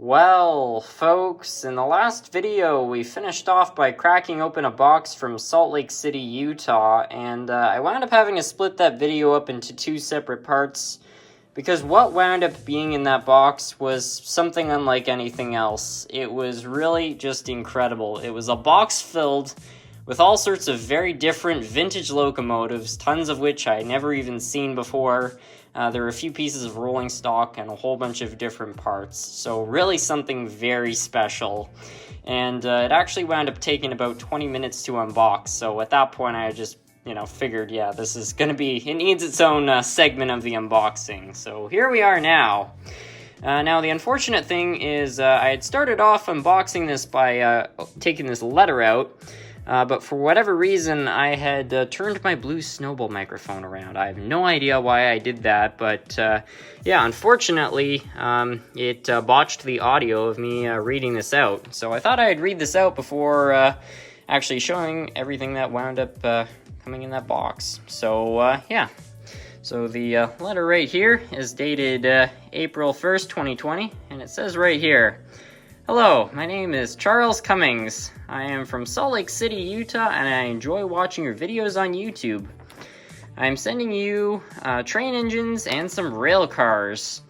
Well, folks, in the last video, we finished off by cracking open a box from Salt Lake City, Utah, and I wound up having to split that video up into two separate parts, because what wound up being in that box was something unlike anything else. It was really just incredible. It was a box filled with all sorts of very different vintage locomotives, tons of which I never even seen before. There were a few pieces of rolling stock and a whole bunch of different parts. So really something very special. And it actually wound up taking about 20 minutes to unbox. So at that point I just, figured, yeah, this is going to be, it needs its own segment of the unboxing. So here we are now. Now the unfortunate thing is I had started off unboxing this by taking this letter out. But for whatever reason, I had turned my Blue Snowball microphone around. I have no idea why I did that, but yeah, unfortunately, it botched the audio of me reading this out. So I thought I'd read this out before actually showing everything that wound up coming in that box. So yeah, so the letter right here is dated April 1st, 2020, and it says right here, "Hello, my name is Charles Cummings. I am from Salt Lake City, Utah, and I enjoy watching your videos on YouTube. I'm sending you train engines and some rail cars.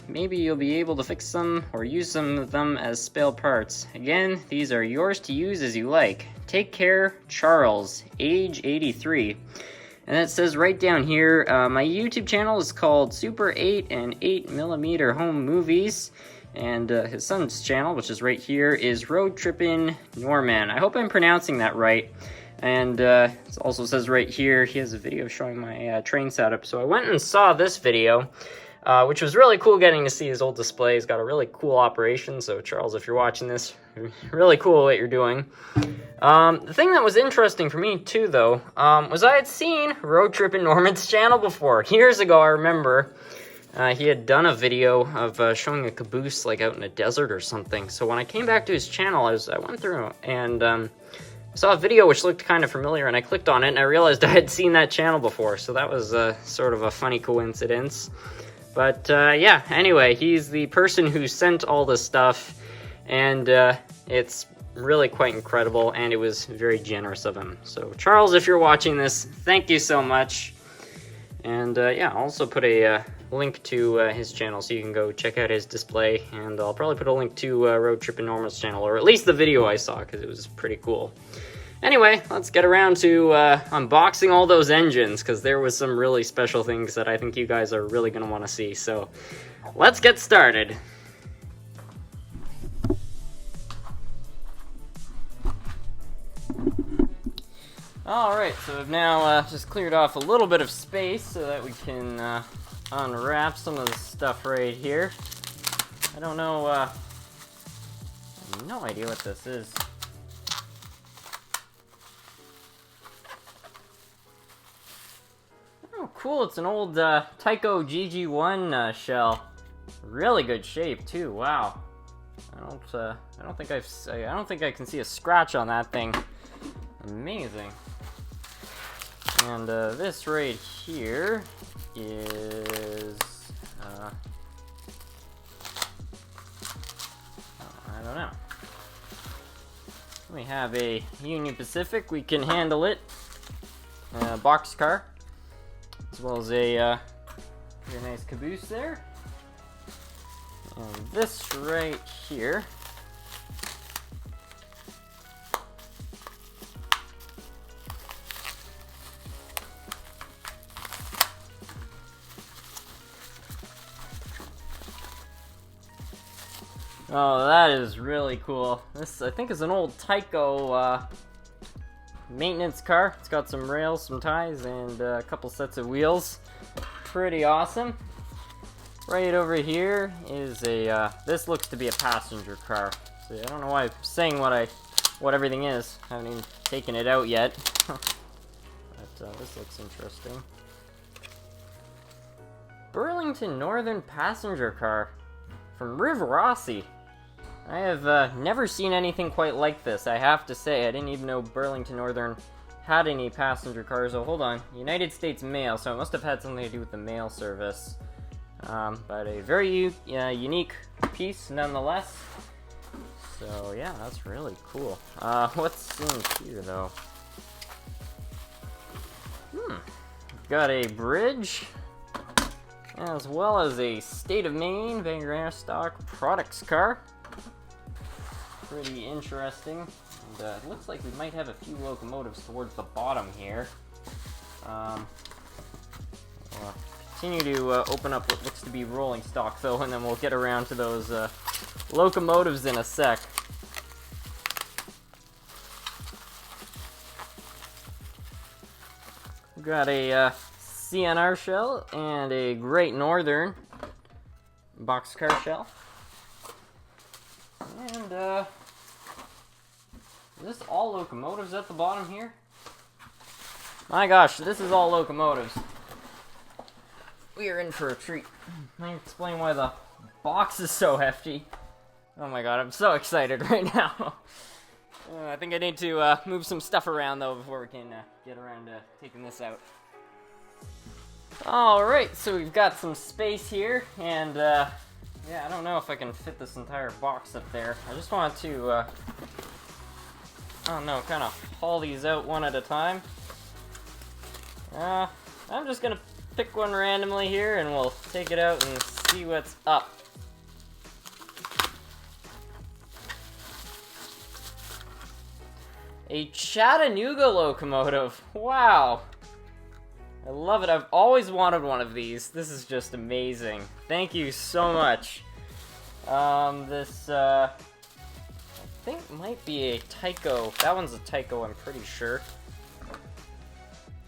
Maybe you'll be able to fix them or use some of them as spare parts. Again, these are yours to use as you like. Take care, Charles, age 83. And it says right down here, my YouTube channel is called Super 8 and 8mm Home Movies. And his son's channel, which is right here, is Road Trippin' Norman. I hope I'm pronouncing that right. And it also says right here, he has a video showing my train setup. So I went and saw this video, which was really cool getting to see his old display. He's got a really cool operation. So Charles, if you're watching this, really cool what you're doing. The thing that was interesting for me too, though, was I had seen Road Trippin' Norman's channel before. Years ago, I remember. He had done a video of showing a caboose like out in a desert or something. So when I came back to his channel, I went through and saw a video which looked kind of familiar, and I clicked on it and I realized I had seen that channel before. So that was sort of a funny coincidence. But yeah, anyway, he's the person who sent all this stuff, and it's really quite incredible, and it was very generous of him. So Charles, if you're watching this, thank you so much. And yeah, I'll also put a link to his channel so you can go check out his display, and I'll probably put a link to Road Trippin' Norman's channel, or at least the video I saw, because it was pretty cool. Anyway, let's get around to unboxing all those engines, because there was some really special things that I think you guys are really going to want to see. So let's get started. Alright, so I've now just cleared off a little bit of space so that we can unwrap some of the stuff right here. I don't know, I have no idea what this is. Oh, cool, it's an old Tyco GG1 shell. Really good shape too, wow. I don't think I can see a scratch on that thing. Amazing. And this right here is, I don't know. We have a Union Pacific, we can handle it. Boxcar, as well as a very nice caboose there. And this right here oh, that is really cool. This, I think, is an old Tyco maintenance car. It's got some rails, some ties, and a couple sets of wheels. Pretty awesome. Right over here is a, this looks to be a passenger car. So I don't know why I'm saying what everything is. I haven't even taken it out yet. But this looks interesting. Burlington Northern passenger car from Rivarossi. I have never seen anything quite like this, I have to say. I didn't even know Burlington Northern had any passenger cars. Oh, hold on. United States Mail, so it must have had something to do with the mail service. But a very unique piece nonetheless. So yeah, that's really cool. What's in here though? Got a bridge, as well as a State of Maine Bangor Airstock Products car. Pretty interesting. And it looks like we might have a few locomotives towards the bottom here. We'll continue to open up what looks to be rolling stock though, and then we'll get around to those locomotives in a sec. We've got a CNR shell and a Great Northern boxcar shell. And is this all locomotives at the bottom here? My gosh, this is all locomotives. We are in for a treat. Let me explain why the box is so hefty. Oh my god, I'm so excited right now. I think I need to move some stuff around though before we can get around to taking this out. Alright, so we've got some space here, and yeah, I don't know if I can fit this entire box up there. I just want to, I don't know, kind of haul these out one at a time. I'm just gonna pick one randomly here and we'll take it out and see what's up. A Chattanooga locomotive. Wow. I love it. I've always wanted one of these. This is just amazing. Thank you so much. This, I think might be a tyco. That one's a tyco, I'm pretty sure.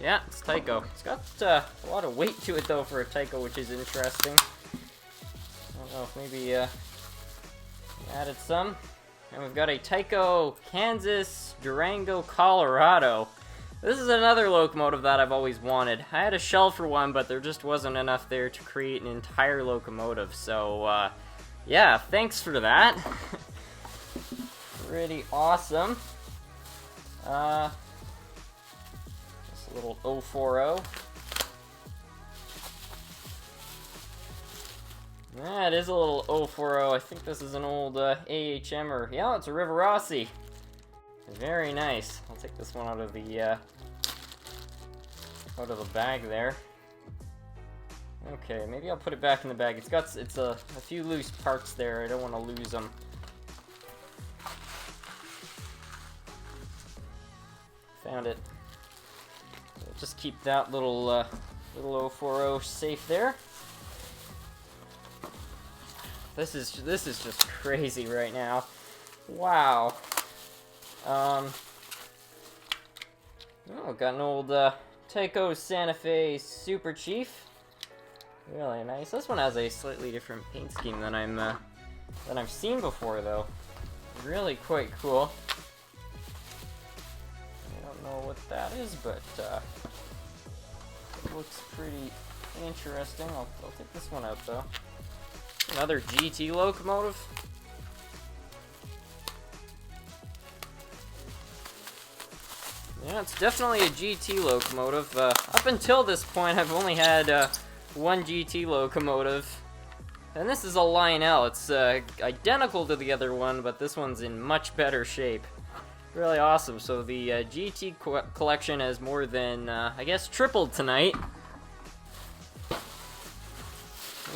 Yeah, it's tyco. It's got a lot of weight to it, though, for a tyco, which is interesting. I don't know if maybe added some. And we've got a tyco Kansas, Durango, Colorado. This is another locomotive that I've always wanted. I had a shell for one, but there just wasn't enough there to create an entire locomotive. So, yeah, thanks for that. Pretty awesome. Just a little 040. Yeah, it is a little 040. I think this is an old AHM, or yeah, it's a Rivarossi. Very nice. I'll take this one out of the bag there. Okay, maybe I'll put it back in the bag. It's a few loose parts there. I don't want to lose them. Found it. I'll just keep that little 040 safe there. This is just crazy right now. Wow. Oh, got an old Tyco Santa Fe Super Chief. Really nice. This one has a slightly different paint scheme than I've seen before, though. Really quite cool. I don't know what that is, but it looks pretty interesting. I'll take this one out though. Another GT locomotive. Yeah, it's definitely a GT locomotive. Up until this point, I've only had one GT locomotive. And this is a Lionel. It's identical to the other one, but this one's in much better shape. Really awesome. So the GT collection has more than, I guess, tripled tonight.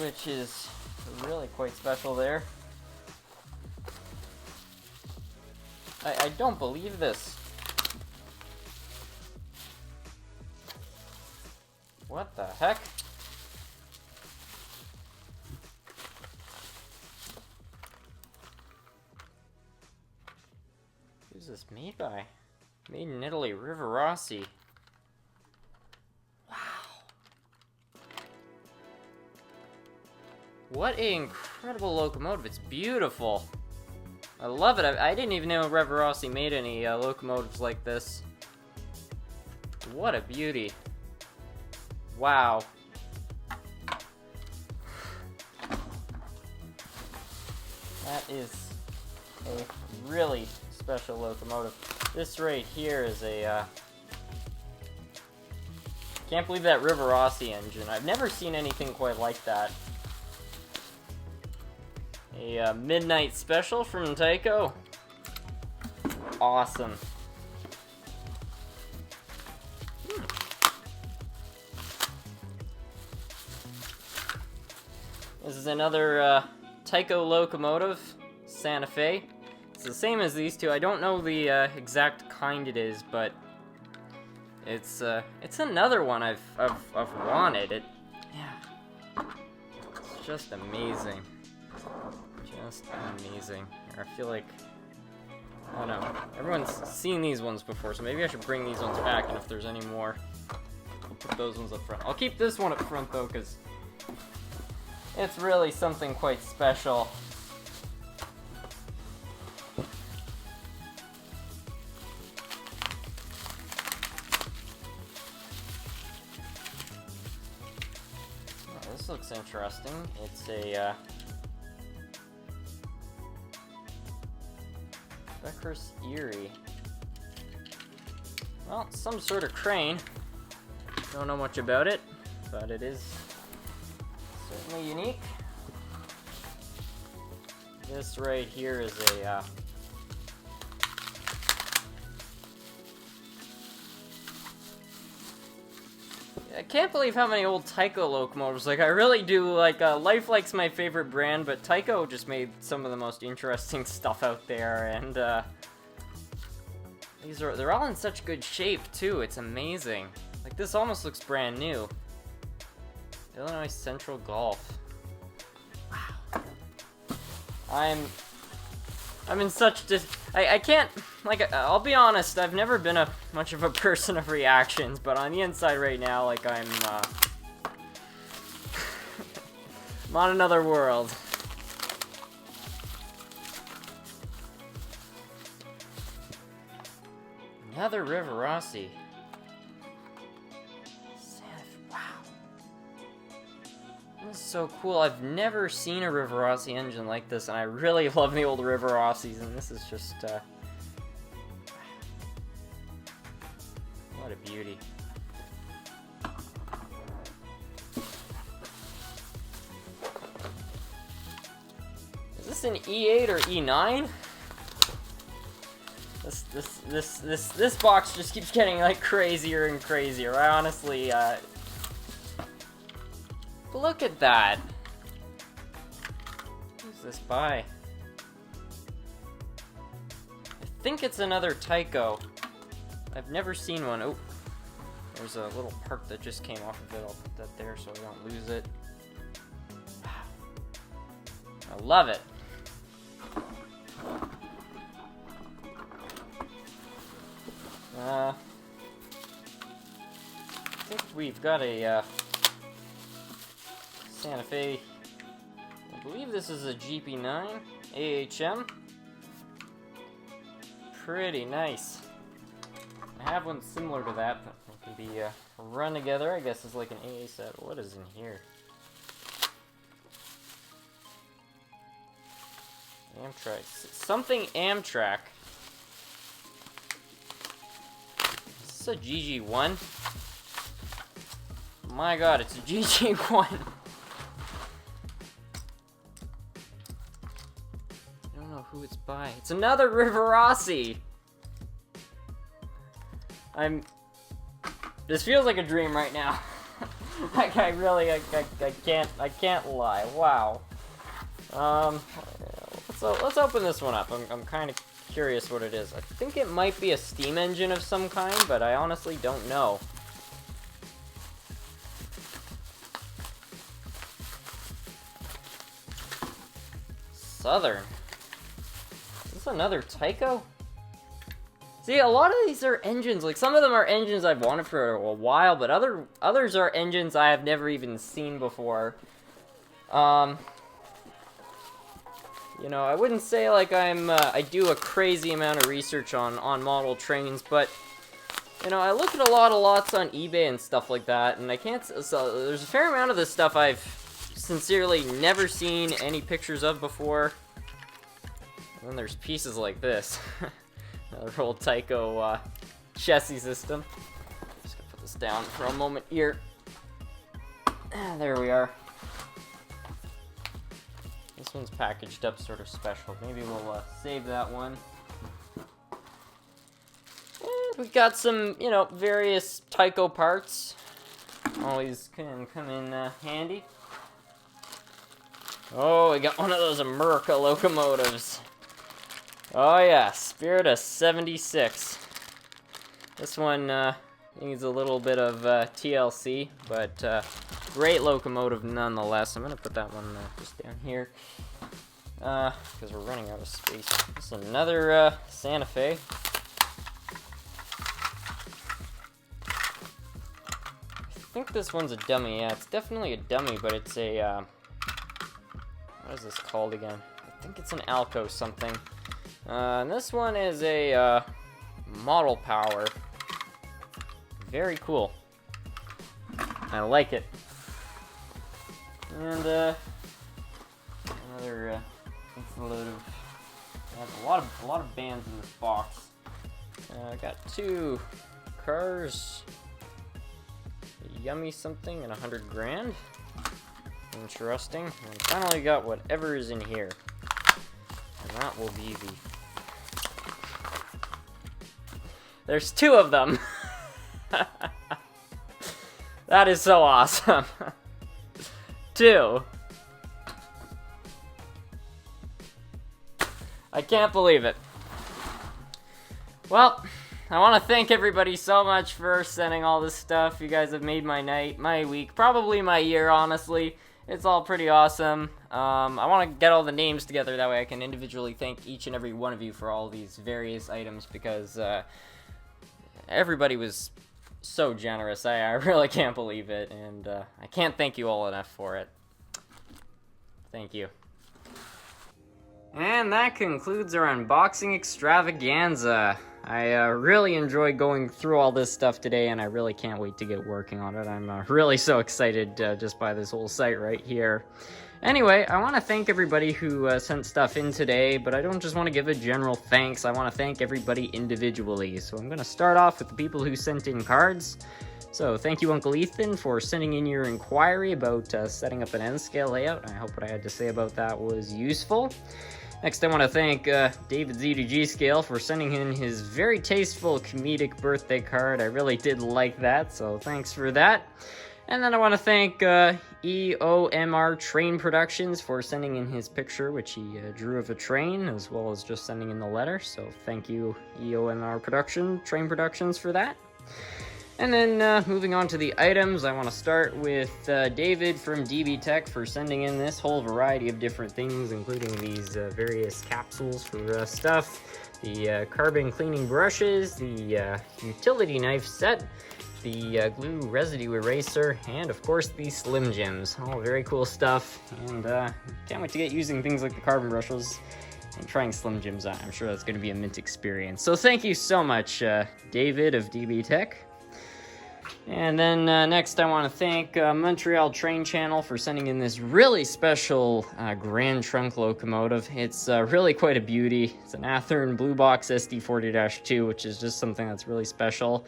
Which is really quite special there. I don't believe this. What the heck? Who's this made by? Made in Italy, Rivarossi. Wow. What an incredible locomotive. It's beautiful. I love it. I didn't even know Rivarossi made any locomotives like this. What a beauty. Wow. That is a really special locomotive. This right here is a, can't believe that Rivarossi engine. I've never seen anything quite like that. A midnight special from Tyco. Awesome. This is another Tyco locomotive, Santa Fe. It's the same as these two. I don't know the exact kind it is, but it's another one I've wanted. Yeah, it's just amazing. Just amazing. I feel like, I don't know, everyone's seen these ones before, so maybe I should bring these ones back, and if there's any more, I'll put those ones up front. I'll keep this one up front, though, because it's really something quite special. Oh, this looks interesting. It's a Becker's Erie. Well, some sort of crane. Don't know much about it, but it is certainly unique. This right here is a I can't believe how many old Tyco locomotives. Like, I really do, like, Lifelike's my favorite brand, but Tyco just made some of the most interesting stuff out there, and, they're all in such good shape, too. It's amazing. Like, this almost looks brand new. Illinois Central Golf. Wow. I'm in such I can't, like, I'll be honest, I've never been much of a person of reactions, but on the inside right now, like, I'm on another world. Another Rivarossi. Wow. This is so cool. I've never seen a Rivarossi engine like this, and I really love the old Rivarossis, and this is just, what a beauty. Is this an E8 or E9? This box just keeps getting, like, crazier and crazier. I honestly, look at that. Who's this by? I think it's another Tyco. I've never seen one. Oh, there's a little part that just came off of it. I'll put that there so I don't lose it. I love it. I think we've got a Santa Fe. I believe this is a GP9 AHM. Pretty nice. I have one similar to that that can be run together. I guess it's like an AA set. What is in here? Amtrak. Something Amtrak. Is this a GG1? My god, it's a GG1. I don't know who it's by. It's another Rivarossi. This feels like a dream right now. Like, I can't lie. Wow. Let's open this one up. I'm kind of curious what it is. I think it might be a steam engine of some kind, but I honestly don't know. Southern. Is this another Tyco? See, a lot of these are engines. Like, some of them are engines I've wanted for a while, but others are engines I have never even seen before. You know, I wouldn't say like I do a crazy amount of research on model trains, but you know, I look at a lot of lots on eBay and stuff like that, and I can't. So there's a fair amount of this stuff I've sincerely never seen any pictures of before. And then there's pieces like this. Another old Tyco chassis system. Just gonna put this down for a moment here. There we are. This one's packaged up sort of special. Maybe we'll save that one. And we got some, you know, various tyco parts. Always can come in handy. Oh, we got one of those America locomotives. Oh yeah, Spirit of 76. This one needs a little bit of TLC, but great locomotive nonetheless. I'm gonna put that one just down here because we're running out of space. This is another Santa Fe. I think this one's a dummy. Yeah, it's definitely a dummy, but it's a what is this called again? I think it's an Alco something. And this one is a model power. Very cool. I like it. And another it's a load of a lot of bands in this box. I got 2 cars, a Yummy something, and 100 grand. Interesting. And finally got whatever is in here, and that will be the. There's 2 of them. That is so awesome. 2. I can't believe it. Well, I want to thank everybody so much for sending all this stuff. You guys have made my night, my week, probably my year, honestly. It's all pretty awesome. I want to get all the names together, that way I can individually thank each and every one of you for all these various items, because everybody was so generous. I really can't believe it, and I can't thank you all enough for it. Thank you. And that concludes our unboxing extravaganza. I really enjoyed going through all this stuff today, and I really can't wait to get working on it. I'm really so excited just by this whole site right here. Anyway, I want to thank everybody who sent stuff in today, but I don't just want to give a general thanks. I want to thank everybody individually. So I'm going to start off with the people who sent in cards. So thank you, Uncle Ethan, for sending in your inquiry about setting up an N-scale layout. I hope what I had to say about that was useful. Next, I want to thank David Z2G Scale for sending in his very tasteful comedic birthday card. I really did like that, so thanks for that. And then I want to thank EOMR Train Productions for sending in his picture, which he drew of a train, as well as just sending in the letter. So thank you, EOMR Train Productions, for that. And then moving on to the items, I want to start with David from DB Tech for sending in this whole variety of different things, including these various capsules for stuff, the carbon cleaning brushes, the utility knife set, the glue residue eraser, and of course the Slim Jims. All very cool stuff, and can't wait to get using things like the carbon brushes and trying Slim Jims out. I'm sure that's going to be a mint experience. So thank you so much, David of DB Tech. And then next I want to thank Montreal Train Channel for sending in this really special Grand Trunk locomotive. It's really quite a beauty. It's an Athearn Blue Box SD40-2, which is just something that's really special.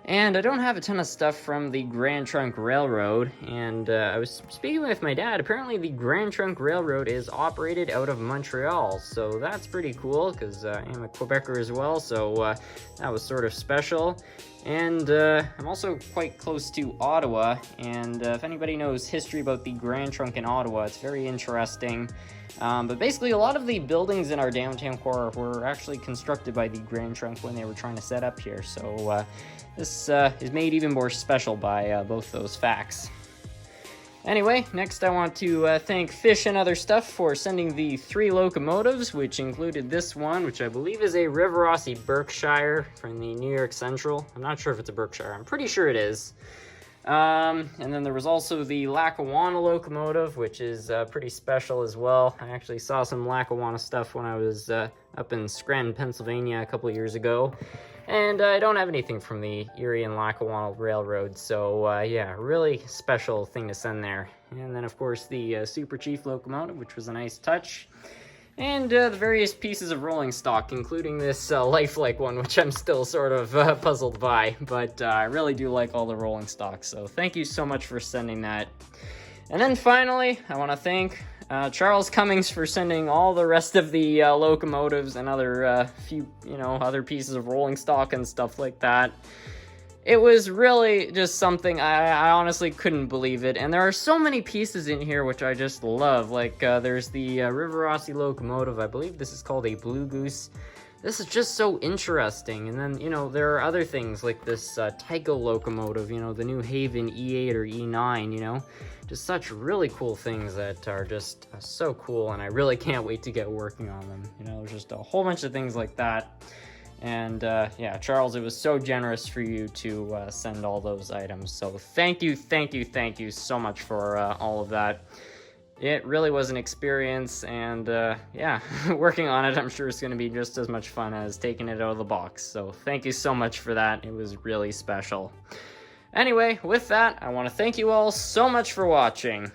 And I don't have a ton of stuff from the Grand Trunk Railroad, and I was speaking with my dad. Apparently the Grand Trunk Railroad is operated out of Montreal, so that's pretty cool, because I am a Quebecer as well, so that was sort of special. And I'm also quite close to Ottawa, and if anybody knows history about the Grand Trunk in Ottawa, it's very interesting. But basically, a lot of the buildings in our downtown core were actually constructed by the Grand Trunk when they were trying to set up here, so this is made even more special by both those facts. Anyway, next I want to thank Fish and Other Stuff for sending the 3 locomotives, which included this one, which I believe is a Rivarossi Berkshire from the New York Central. I'm not sure if it's a Berkshire. I'm pretty sure it is. And then there was also the Lackawanna locomotive, which is pretty special as well. I actually saw some Lackawanna stuff when I was up in Scranton, Pennsylvania a couple of years ago. And I don't have anything from the Erie and Lackawanna Railroad, so yeah, really special thing to send there. And then, of course, the Super Chief locomotive, which was a nice touch. And the various pieces of rolling stock, including this lifelike one, which I'm still sort of puzzled by. But I really do like all the rolling stock, so thank you so much for sending that. And then finally, I want to thank Charles Cummings for sending all the rest of the locomotives and other few, other pieces of rolling stock and stuff like that. It was really just something, I honestly couldn't believe it. And there are so many pieces in here which I just love. Like, there's the Rivarossi locomotive. I believe this is called a Blue Goose. This is just so interesting. And then, there are other things like this tyco locomotive, the New Haven E8 or E9, just such really cool things that are just so cool. And I really can't wait to get working on them. There's just a whole bunch of things like that. And yeah, Charles, it was so generous for you to send all those items. So thank you so much for all of that. It really was an experience, and yeah, working on it, I'm sure it's going to be just as much fun as taking it out of the box. So thank you so much for that. It was really special. Anyway, with that, I want to thank you all so much for watching.